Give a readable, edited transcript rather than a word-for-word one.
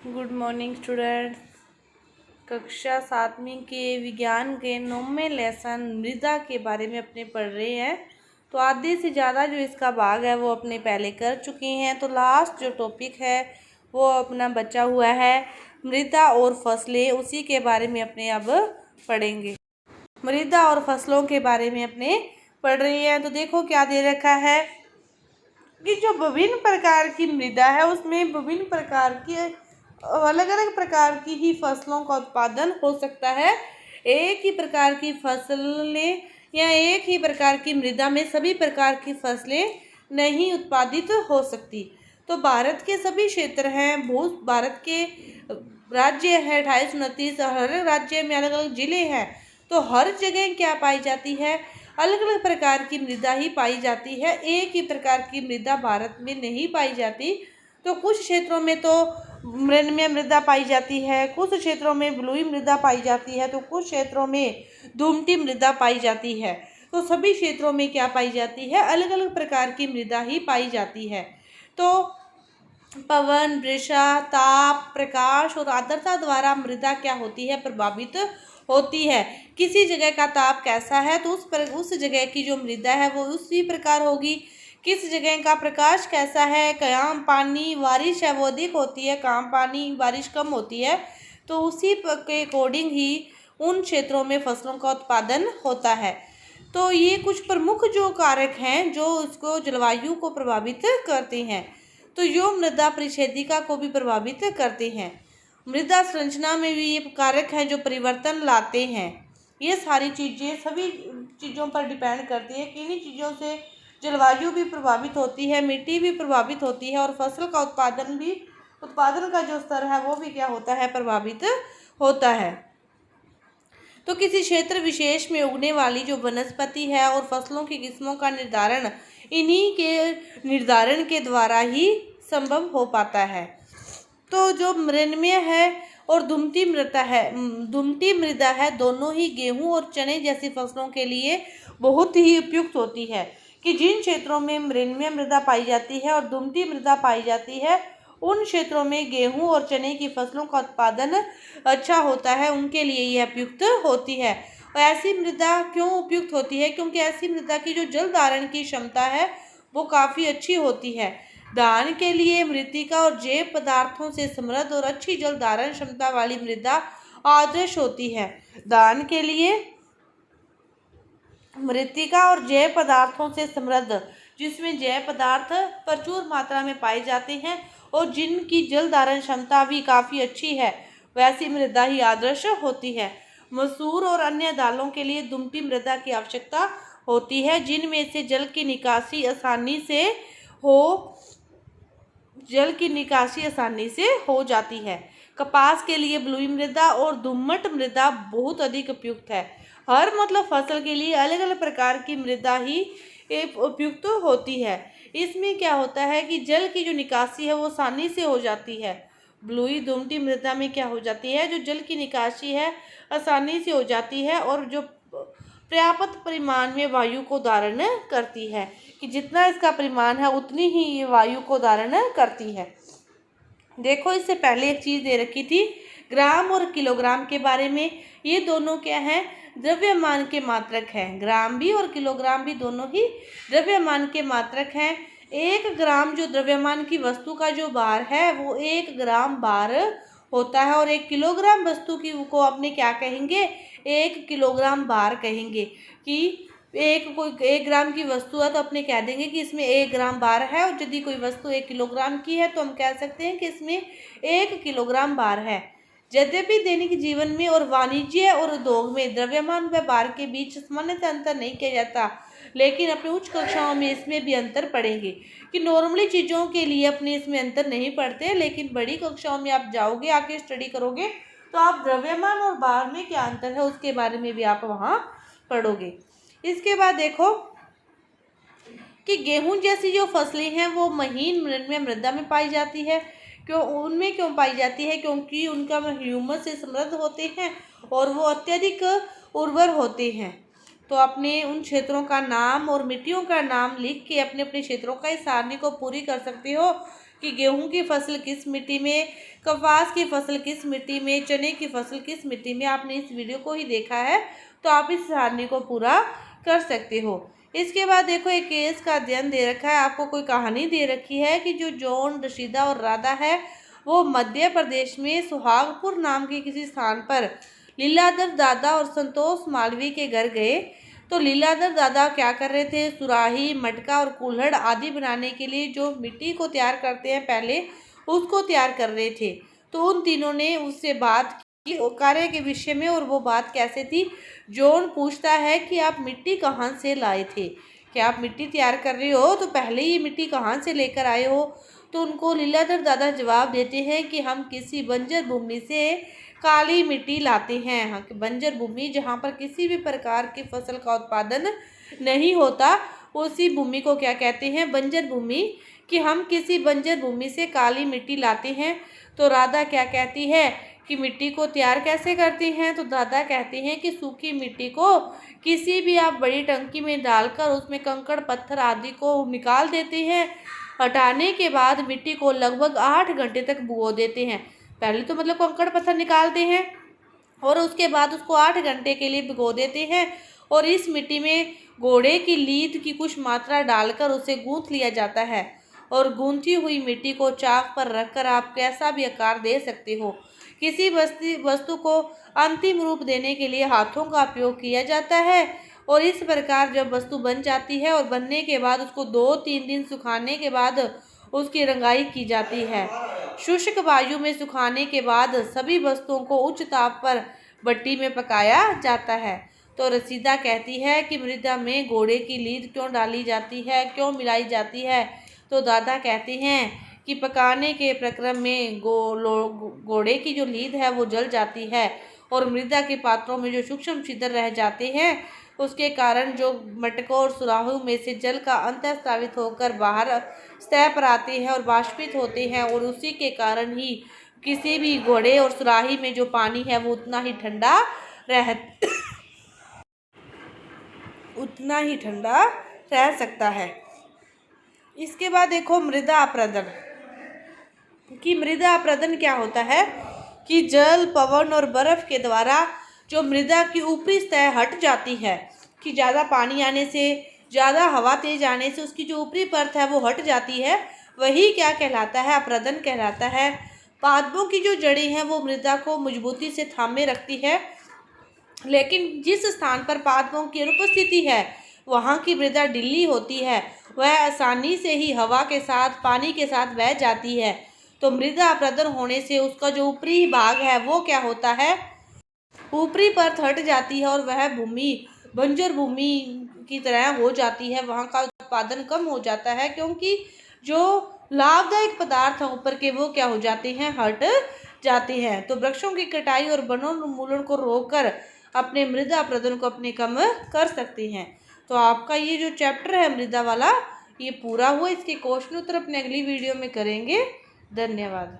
Good morning students. कक्षा 7वीं के विज्ञान के 9वें लेसन मृदा के बारे में अपने पढ़ रहे हैं। तो आधे से ज़्यादा जो इसका भाग है वो अपने पहले कर चुके हैं। तो लास्ट जो टॉपिक है वो अपना बचा हुआ है मृदा और फसलें, उसी के बारे में अपने अब पढ़ेंगे। मृदा और फसलों के बारे में अपने पढ़ रहे हैं। तो देखो क्या दे रखा है कि जो विभिन्न प्रकार की मृदा है उसमें विभिन्न प्रकार की अलग अलग प्रकार की ही फसलों का उत्पादन हो सकता है। एक ही प्रकार की फसलें या एक ही प्रकार की मृदा में सभी प्रकार की फसलें नहीं उत्पादित हो सकती। तो भारत के सभी क्षेत्र हैं, भारत के राज्य है 2829, हर राज्य में अलग अलग जिले हैं। तो हर जगह क्या पाई जाती है, अलग अलग प्रकार की मृदा ही पाई जाती है। एक ही प्रकार की मृदा भारत में नहीं पाई जाती। तो कुछ क्षेत्रों में तो मृण्मय मृदा पाई जाती है, कुछ क्षेत्रों में बलुई मृदा पाई जाती है, तो कुछ क्षेत्रों में दुमटी मृदा पाई जाती है। तो सभी क्षेत्रों में क्या पाई जाती है, अलग अलग प्रकार की मृदा ही पाई जाती है। तो पवन, वर्षा, ताप, प्रकाश और आर्द्रता द्वारा मृदा क्या होती है, प्रभावित होती है। किसी जगह का ताप कैसा है तो उस जगह की जो मृदा है वो उसी प्रकार होगी। किस जगह का प्रकाश कैसा है, कहाँ पानी बारिश है वो अधिक होती है, कहाँ पानी बारिश कम होती है, तो उसी के अकॉर्डिंग ही उन क्षेत्रों में फसलों का उत्पादन होता है। तो ये कुछ प्रमुख जो कारक हैं जो उसको जलवायु को प्रभावित करते हैं। तो यो मृदा परिच्छेदिका को भी प्रभावित करते हैं। मृदा संरचना में भी ये कारक हैं जो परिवर्तन लाते हैं। ये सारी चीज़ें सभी चीज़ों पर डिपेंड करती है। किन्हीं चीज़ों से जलवायु भी प्रभावित होती है, मिट्टी भी प्रभावित होती है और फसल का उत्पादन का जो स्तर है वो भी क्या होता है, प्रभावित होता है। तो किसी क्षेत्र विशेष में उगने वाली जो वनस्पति है और फसलों की किस्मों का निर्धारण इन्हीं के निर्धारण के द्वारा ही संभव हो पाता है। तो जो मृण्मय है और दुमती मृदा है, दोनों ही गेहूं और चने जैसी फसलों के लिए बहुत ही उपयुक्त होती है। कि जिन क्षेत्रों में मृण्मय मृदा पाई जाती है और दुमती मृदा पाई जाती है उन क्षेत्रों में गेहूं और चने की फसलों का उत्पादन अच्छा होता है, उनके लिए यह उपयुक्त होती है। और ऐसी मृदा क्यों उपयुक्त होती है, क्योंकि ऐसी मृदा की जो जल धारण की क्षमता है वो काफ़ी अच्छी होती है। धान के लिए मृत्तिका और जैव पदार्थों से समृद्ध और अच्छी जल धारण क्षमता वाली मृदा आदर्श होती है। धान के लिए मृत्तिका और जैव पदार्थों से समृद्ध, जिसमें जैव पदार्थ प्रचुर मात्रा में पाए जाते हैं और जिनकी जल धारण क्षमता भी काफ़ी अच्छी है, वैसी मृदा ही आदर्श होती है। मसूर और अन्य दालों के लिए दुमटी मृदा की आवश्यकता होती है, जिनमें से जल की निकासी आसानी से हो जाती है। कपास के लिए बलुई मृदा और दोमट मृदा बहुत अधिक उपयुक्त है। हर फसल के लिए अलग अलग प्रकार की मृदा ही उपयुक्त होती है। इसमें क्या होता है कि जल की जो निकासी है वो आसानी से हो जाती है। बलुई दोमटी मृदा में क्या हो जाती है, जो जल की निकासी है आसानी से हो जाती है और जो पर्याप्त परिमाण में वायु को धारण करती है, कि जितना इसका परिमाण है उतनी ही ये वायु को धारण करती है। देखो इससे पहले एक चीज़ दे रखी थी ग्राम और किलोग्राम के बारे में। ये दोनों क्या हैं, द्रव्यमान के मात्रक हैं। ग्राम भी और किलोग्राम भी दोनों ही द्रव्यमान के मात्रक हैं। 1 ग्राम जो द्रव्यमान की वस्तु का जो भार है वो 1 ग्राम भार होता है और 1 किलोग्राम वस्तु की को अपने क्या कहेंगे, 1 किलोग्राम भार कहेंगे। कि 1 ग्राम की वस्तु है तो अपने कह देंगे कि इसमें 1 ग्राम भार है, और यदि कोई वस्तु 1 किलोग्राम की है तो हम कह सकते हैं कि इसमें 1 किलोग्राम भार है। यद्यपि दैनिक जीवन में और वाणिज्य और उद्योग में द्रव्यमान व भार के बीच सामान्यतः अंतर नहीं किया जाता, लेकिन अपने उच्च कक्षाओं में इसमें भी अंतर पढ़ेंगे। कि नॉर्मली चीज़ों के लिए अपने इसमें अंतर नहीं पढ़ते, लेकिन बड़ी कक्षाओं में आप जाओगे, आके स्टडी करोगे तो आप द्रव्यमान और भार में क्या अंतर है उसके बारे में भी आप वहाँ पढ़ोगे। इसके बाद देखो कि गेहूं जैसी जो फसलें हैं वो महीन मृण्मय मृदा में पाई जाती है। क्यों पाई जाती है, क्योंकि उनका ह्यूमस से समृद्ध होते हैं और वो अत्यधिक उर्वर होते हैं। तो अपने उन क्षेत्रों का नाम और मिट्टियों का नाम लिख के अपने अपने क्षेत्रों का इस सारणी को पूरी कर सकते हो कि गेहूं की फसल किस मिट्टी में, कपास की फसल किस मिट्टी में, चने की फसल किस मिट्टी में। आपने इस वीडियो को ही देखा है तो आप इस सारणी को पूरा कर सकते हो। इसके बाद देखो एक केस का अध्ययन दे रखा है, आपको कोई कहानी दे रखी है कि जो जॉन, रशीदा और राधा है वो मध्य प्रदेश में सुहागपुर नाम के किसी स्थान पर लीलाधर दादा और संतोष मालवीय के घर गए। तो लीलाधर दादा क्या कर रहे थे, सुराही, मटका और कुल्हड़ आदि बनाने के लिए जो मिट्टी को तैयार करते हैं पहले, उसको तैयार कर रहे थे। तो उन तीनों ने उससे बात की कार्य के विषय में, और वो बात कैसे थी। जॉन पूछता है कि आप मिट्टी कहाँ से लाए थे, क्या आप मिट्टी तैयार कर रहे हो तो पहले ये मिट्टी कहाँ से लेकर आए हो। तो उनको लीलाधर दादा जवाब देते हैं कि हम किसी बंजर भूमि से काली मिट्टी लाते हैं। हाँ, बंजर भूमि जहाँ पर किसी भी प्रकार की फसल का उत्पादन नहीं होता, उसी भूमि को क्या कहते हैं, बंजर भूमि। कि हम किसी बंजर भूमि से काली मिट्टी लाते हैं। तो राधा क्या कहती है कि मिट्टी को तैयार कैसे करती हैं। तो दादा कहते हैं कि सूखी मिट्टी को किसी भी आप बड़ी टंकी में डालकर उसमें कंकड़ पत्थर आदि को निकाल देते हैं। हटाने के बाद मिट्टी को लगभग 8 घंटे तक भिगो देते हैं। पहले तो मतलब कंकड़ पत्थर निकालते हैं और उसके बाद उसको 8 घंटे के लिए भिगो देते हैं। और इस मिट्टी में घोड़े की लीद की कुछ मात्रा डालकर उसे गूंथ लिया जाता है। और गूंथी हुई मिट्टी को चाक पर रखकर आप कैसा भी आकार दे सकते हो। किसी वस्तु को अंतिम रूप देने के लिए हाथों का उपयोग किया जाता है। और इस प्रकार जब वस्तु बन जाती है और बनने के बाद उसको 2-3 दिन सुखाने के बाद उसकी रंगाई की जाती है। शुष्क वायु में सुखाने के बाद सभी वस्तुओं को उच्च ताप पर भट्टी में पकाया जाता है। तो रसीदा कहती है कि मृदा में घोड़े की लीद क्यों डाली जाती है, क्यों मिलाई जाती है। तो दादा कहते हैं कि पकाने के प्रक्रम में घोड़े की जो लीद है वो जल जाती है और मृदा के पात्रों में जो सूक्ष्म छिद्र रह जाते हैं उसके कारण जो मटकों और सुराहों में से जल का अंतःस्रावित होकर बाहर सतह पर आते हैं और बाष्पित होते हैं। और उसी के कारण ही किसी भी घोड़े और सुराही में जो पानी है वो उतना ही ठंडा रह सकता है। इसके बाद देखो मृदा अपरदन। कि मृदा अपरदन क्या होता है कि जल, पवन और बर्फ के द्वारा जो मृदा की ऊपरी सतह हट जाती है, कि ज़्यादा पानी आने से, ज़्यादा हवा तेज आने से उसकी जो ऊपरी परत है वो हट जाती है, वही क्या कहलाता है, अपरदन कहलाता है। पादपों की जो जड़ें हैं वो मृदा को मजबूती से थामे रखती है, लेकिन जिस स्थान पर पादपों की अनुपस्थिति है वहाँ की मृदा ढीली होती है, वह आसानी से ही हवा के साथ, पानी के साथ बह जाती है। तो मृदा अपरदन होने से उसका जो ऊपरी भाग है वो क्या होता है, ऊपरी परत हट जाती है और वह भूमि बंजर भूमि की तरह हो जाती है। वहाँ का उत्पादन कम हो जाता है क्योंकि जो लाभदायक पदार्थ हैं ऊपर के वो क्या हो जाते हैं, हट जाते हैं। तो वृक्षों की कटाई और वनोन्मूलन को रोककर अपने मृदा अपरदन को अपने कम कर सकते हैं। तो आपका ये जो चैप्टर है मृदा वाला ये पूरा हुआ। इसके क्वेश्चन उत्तर अपने अगली वीडियो में करेंगे। धन्यवाद।